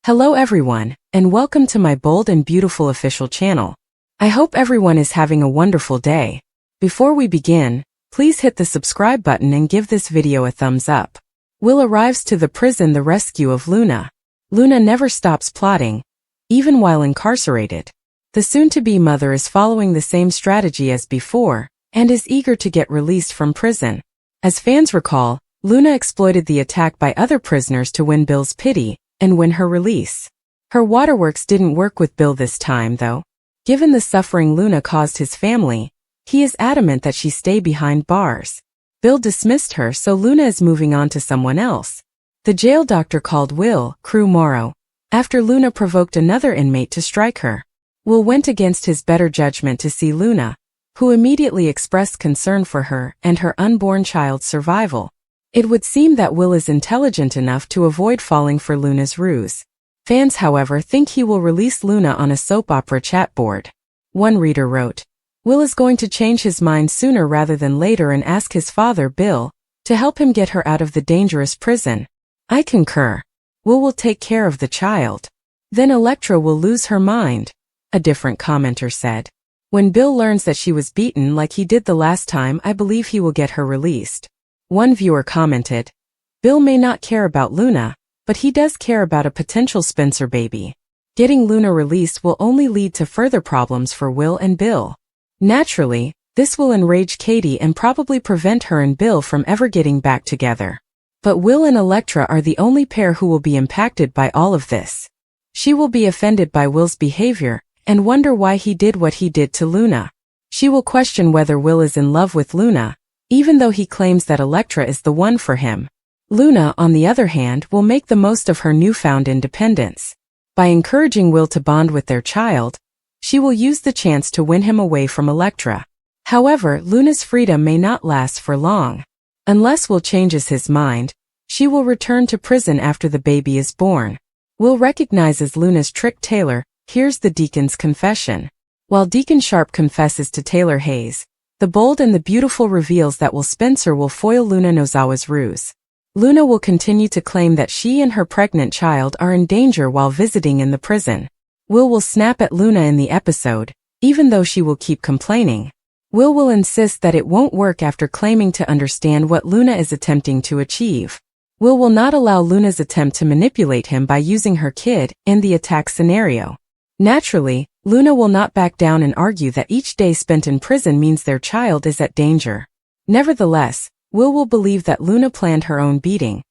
Hello everyone, and welcome to my bold and beautiful official channel. I hope everyone is having a wonderful day. Before we begin, please hit the subscribe button and give this video a thumbs up. Will arrives to the prison the rescue of Luna. Luna never stops plotting, even while incarcerated. The soon-to-be mother is following the same strategy as before, and is eager to get released from prison. As fans recall, Luna exploited the attack by other prisoners to win Bill's pity and win her release. Her waterworks didn't work with Bill this time, though. Given the suffering Luna caused his family, he is adamant that she stay behind bars. Bill dismissed her, so Luna is moving on to someone else. The jail doctor called Will Crew Morrow after Luna provoked another inmate to strike her. Will went against his better judgment to see Luna, who immediately expressed concern for her and her unborn child's survival. It would seem that Will is intelligent enough to avoid falling for Luna's ruse. Fans, however, think he will release Luna on a soap opera chat board. One reader wrote, "Will is going to change his mind sooner rather than later and ask his father, Bill, to help him get her out of the dangerous prison. I concur. Will take care of the child. Then Elektra will lose her mind," a different commenter said. "When Bill learns that she was beaten like he did the last time, I believe he will get her released." One viewer commented, "Bill may not care about Luna, but he does care about a potential Spencer baby. Getting Luna released will only lead to further problems for Will and Bill. Naturally, this will enrage Katie and probably prevent her and Bill from ever getting back together. But Will and Elektra are the only pair who will be impacted by all of this. She will be offended by Will's behavior and wonder why he did what he did to Luna. She will question whether Will is in love with Luna, even though he claims that Elektra is the one for him. Luna, on the other hand, will make the most of her newfound independence. By encouraging Will to bond with their child, she will use the chance to win him away from Elektra. However, Luna's freedom may not last for long. Unless Will changes his mind, she will return to prison after the baby is born. Will recognizes Luna's trick. Taylor hears the Deacon's confession. While Deacon Sharp confesses to Taylor Hayes, the bold and the beautiful reveals that Will Spencer will foil Luna Nozawa's ruse. Luna will continue to claim that she and her pregnant child are in danger while visiting in the prison. Will snap at Luna in the episode, even though she will keep complaining. Will insist that it won't work after claiming to understand what Luna is attempting to achieve. Will not allow Luna's attempt to manipulate him by using her kid in the attack scenario. Naturally, Luna will not back down and argue that each day spent in prison means their child is at danger. Nevertheless, Will believe that Luna planned her own beating,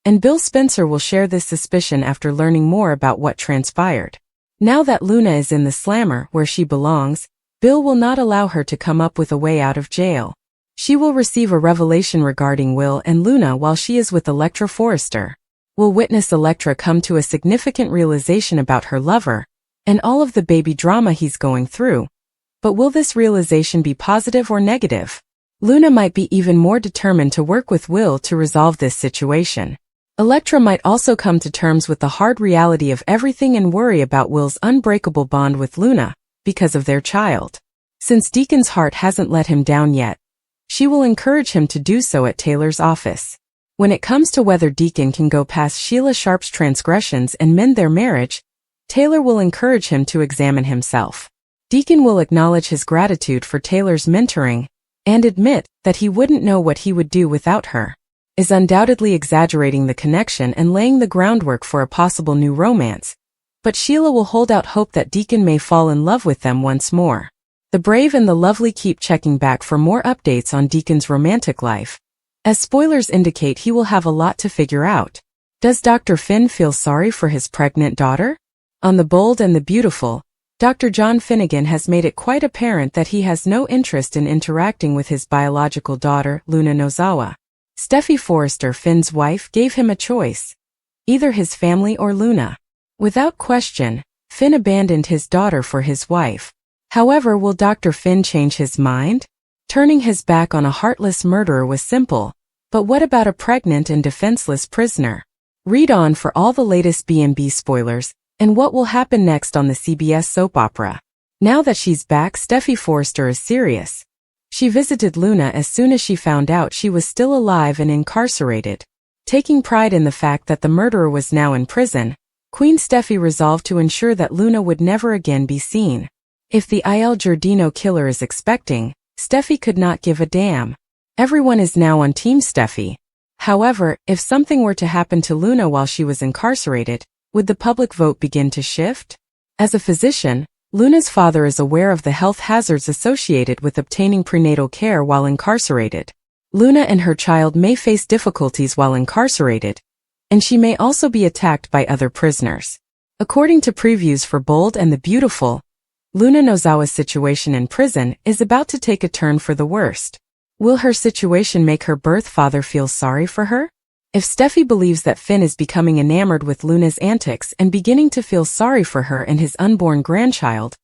and Bill Spencer will share this suspicion after learning more about what transpired. Now that Luna is in the slammer where she belongs, Bill will not allow her to come up with a way out of jail. She will receive a revelation regarding Will and Luna while she is with Elektra Forrester. Will witness Elektra come to a significant realization about her lover and all of the baby drama he's going through. But will this realization be positive or negative? Luna might be even more determined to work with Will to resolve this situation. Elektra might also come to terms with the hard reality of everything and worry about Will's unbreakable bond with Luna because of their child. Since Deacon's heart hasn't let him down yet, she will encourage him to do so at Taylor's office. When it comes to whether Deacon can go past Sheila Sharp's transgressions and mend their marriage, Taylor will encourage him to examine himself. Deacon will acknowledge his gratitude for Taylor's mentoring and admit that he wouldn't know what he would do without her. Is undoubtedly exaggerating the connection and laying the groundwork for a possible new romance, but Sheila will hold out hope that Deacon may fall in love with them once more. The brave and the lovely keep checking back for more updates on Deacon's romantic life, as spoilers indicate he will have a lot to figure out. Does Dr. Finn feel sorry for his pregnant daughter? On The Bold and the Beautiful, Dr. John Finnegan has made it quite apparent that he has no interest in interacting with his biological daughter, Luna Nozawa. Steffi Forrester, Finn's wife, gave him a choice: either his family or Luna. Without question, Finn abandoned his daughter for his wife. However, will Dr. Finn change his mind? Turning his back on a heartless murderer was simple, but what about a pregnant and defenseless prisoner? Read on for all the latest B&B spoilers and what will happen next on the CBS soap opera. Now that she's back, Steffi Forrester is serious. She visited Luna as soon as she found out she was still alive and incarcerated. Taking pride in the fact that the murderer was now in prison, Queen Steffi resolved to ensure that Luna would never again be seen. If the Il Giardino killer is expecting, Steffi could not give a damn. Everyone is now on Team Steffi. However, if something were to happen to Luna while she was incarcerated, would the public vote begin to shift? As a physician, Luna's father is aware of the health hazards associated with obtaining prenatal care while incarcerated. Luna and her child may face difficulties while incarcerated, and she may also be attacked by other prisoners. According to previews for Bold and the Beautiful, Luna Nozawa's situation in prison is about to take a turn for the worst. Will her situation make her birth father feel sorry for her? If Steffi believes that Finn is becoming enamored with Luna's antics and beginning to feel sorry for her and his unborn grandchild,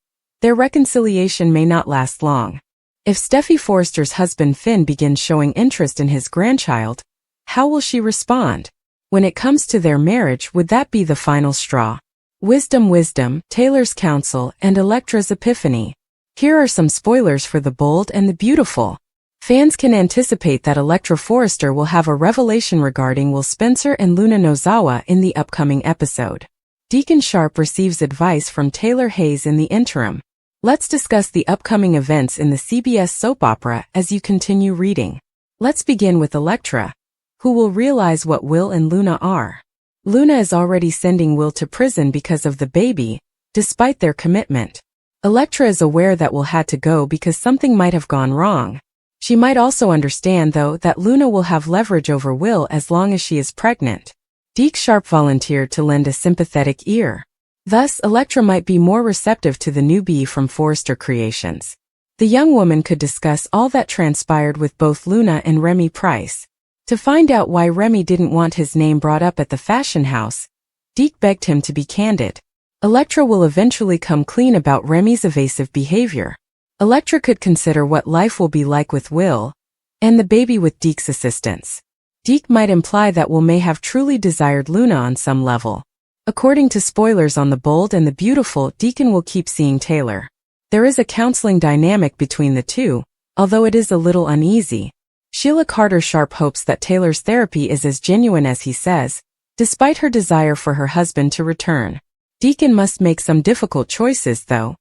their reconciliation may not last long. If Steffi Forrester's husband Finn begins showing interest in his grandchild, how will she respond? When it comes to their marriage, would that be the final straw? Wisdom, Taylor's counsel, and Elektra's epiphany. Here are some spoilers for The Bold and the Beautiful. Fans can anticipate that Elektra Forrester will have a revelation regarding Will Spencer and Luna Nozawa in the upcoming episode. Deacon Sharp receives advice from Taylor Hayes in the interim. Let's discuss the upcoming events in the CBS soap opera as you continue reading. Let's begin with Elektra, who will realize what Will and Luna are. Luna is already sending Will to prison because of the baby, despite their commitment. Elektra is aware that Will had to go because something might have gone wrong. She might also understand, though, that Luna will have leverage over Will as long as she is pregnant. Deke Sharp volunteered to lend a sympathetic ear. Thus, Elektra might be more receptive to the newbie from Forrester Creations. The young woman could discuss all that transpired with both Luna and Remy Price. To find out why Remy didn't want his name brought up at the fashion house, Deke begged him to be candid. Elektra will eventually come clean about Remy's evasive behavior. Elektra could consider what life will be like with Will and the baby with Deke's assistance. Deke might imply that Will may have truly desired Luna on some level. According to spoilers on The Bold and the Beautiful, Deacon will keep seeing Taylor. There is a counseling dynamic between the two, although it is a little uneasy. Sheila Carter Sharp hopes that Taylor's therapy is as genuine as he says, despite her desire for her husband to return. Deacon must make some difficult choices, though.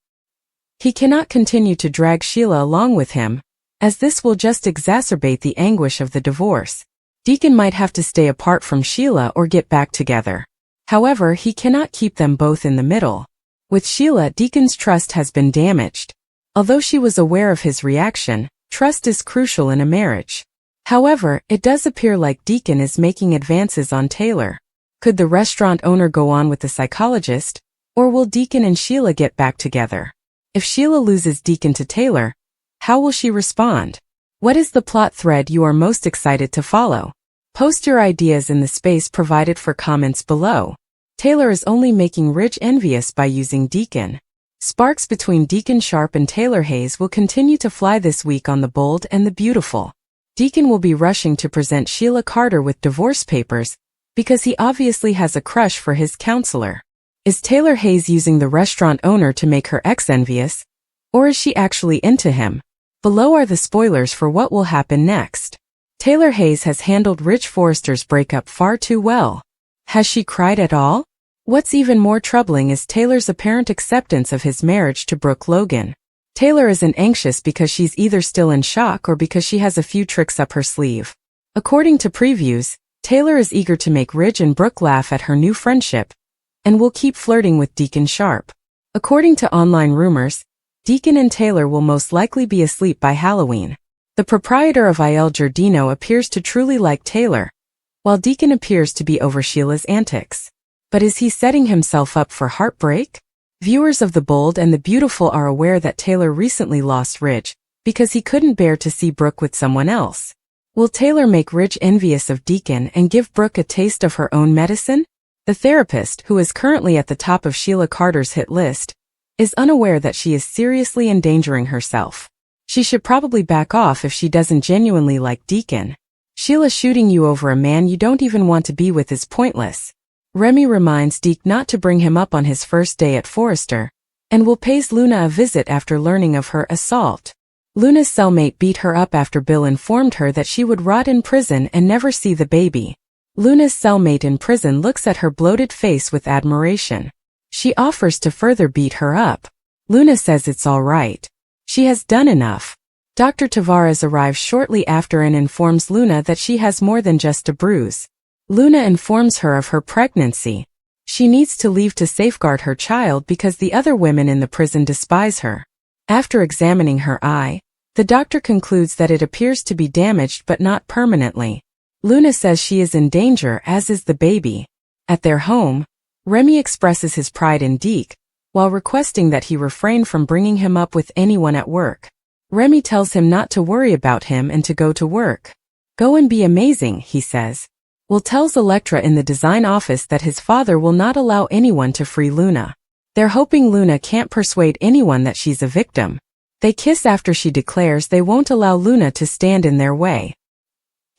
He cannot continue to drag Sheila along with him, as this will just exacerbate the anguish of the divorce. Deacon might have to stay apart from Sheila or get back together. However, he cannot keep them both in the middle. With Sheila, Deacon's trust has been damaged. Although she was aware of his reaction, trust is crucial in a marriage. However, it does appear like Deacon is making advances on Taylor. Could the restaurant owner go on with the psychologist, or will Deacon and Sheila get back together? If Sheila loses Deacon to Taylor, how will she respond? What is the plot thread you are most excited to follow? Post your ideas in the space provided for comments below. Taylor is only making Rich envious by using Deacon. Sparks between Deacon Sharp and Taylor Hayes will continue to fly this week on The Bold and the Beautiful. Deacon will be rushing to present Sheila Carter with divorce papers because he obviously has a crush for his counselor. Is Taylor Hayes using the restaurant owner to make her ex envious, or is she actually into him? Below are the spoilers for what will happen next. Taylor Hayes has handled Rich Forrester's breakup far too well. Has she cried at all? What's even more troubling is Taylor's apparent acceptance of his marriage to Brooke Logan. Taylor isn't anxious because she's either still in shock or because she has a few tricks up her sleeve. According to previews, Taylor is eager to make Ridge and Brooke laugh at her new friendship, and will keep flirting with Deacon Sharp. According to online rumors, Deacon and Taylor will most likely be asleep by Halloween. The proprietor of Il Giardino appears to truly like Taylor, while Deacon appears to be over Sheila's antics. But is he setting himself up for heartbreak? Viewers of The Bold and the Beautiful are aware that Taylor recently lost Ridge because he couldn't bear to see Brooke with someone else. Will Taylor make Ridge envious of Deacon and give Brooke a taste of her own medicine? The therapist, who is currently at the top of Sheila Carter's hit list, is unaware that she is seriously endangering herself. She should probably back off if she doesn't genuinely like Deacon. Sheila shooting you over a man you don't even want to be with is pointless. Remy reminds Deke not to bring him up on his first day at Forrester, and Will pays Luna a visit after learning of her assault. Luna's cellmate beat her up after Bill informed her that she would rot in prison and never see the baby. Luna's cellmate in prison looks at her bloated face with admiration. She offers to further beat her up. Luna says it's all right. She has done enough. Dr. Tavares arrives shortly after and informs Luna that she has more than just a bruise. Luna informs her of her pregnancy. She needs to leave to safeguard her child because the other women in the prison despise her. After examining her eye, the doctor concludes that it appears to be damaged but not permanently. Luna says she is in danger, as is the baby. At their home, Remy expresses his pride in Deke, while requesting that he refrain from bringing him up with anyone at work. Remy tells him not to worry about him and to go to work. Go and be amazing, he says. Will tells Electra in the design office that his father will not allow anyone to free Luna. They're hoping Luna can't persuade anyone that she's a victim. They kiss after she declares they won't allow Luna to stand in their way.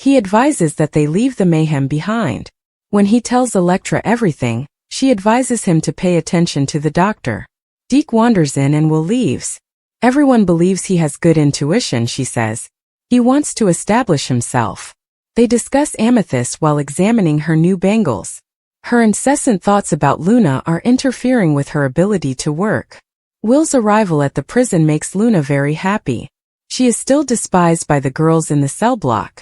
He advises that they leave the mayhem behind. When he tells Electra everything, she advises him to pay attention to the doctor. Deke wanders in and Will leaves. Everyone believes he has good intuition, she says. He wants to establish himself. They discuss Amethyst while examining her new bangles. Her incessant thoughts about Luna are interfering with her ability to work. Will's arrival at the prison makes Luna very happy. She is still despised by the girls in the cell block.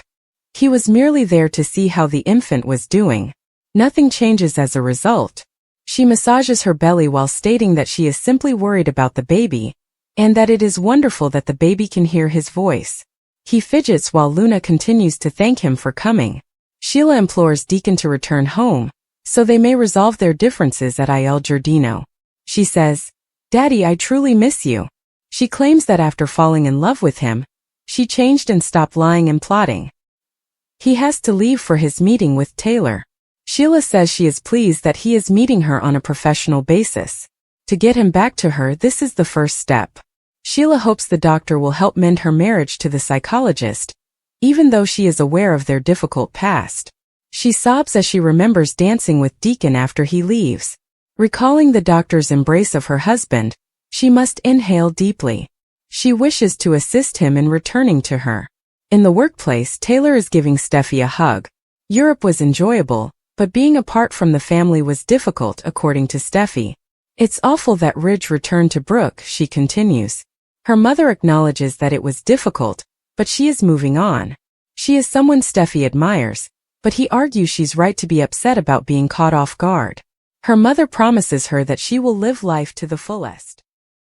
He was merely there to see how the infant was doing. Nothing changes as a result. She massages her belly while stating that she is simply worried about the baby, and that it is wonderful that the baby can hear his voice. He fidgets while Luna continues to thank him for coming. Sheila implores Deacon to return home, so they may resolve their differences at Il Giardino. She says, "Daddy, I truly miss you." She claims that after falling in love with him, she changed and stopped lying and plotting. He has to leave for his meeting with Taylor. Sheila says she is pleased that he is meeting her on a professional basis. To get him back to her, this is the first step. Sheila hopes the doctor will help mend her marriage to the psychologist, even though she is aware of their difficult past. She sobs as she remembers dancing with Deacon after he leaves. Recalling the doctor's embrace of her husband, she must inhale deeply. She wishes to assist him in returning to her. In the workplace, Taylor is giving Steffi a hug. Europe was enjoyable, but being apart from the family was difficult, according to Steffi. It's awful that Ridge returned to Brooke, she continues. Her mother acknowledges that it was difficult, but she is moving on. She is someone Steffi admires, but he argues she's right to be upset about being caught off guard. Her mother promises her that she will live life to the fullest.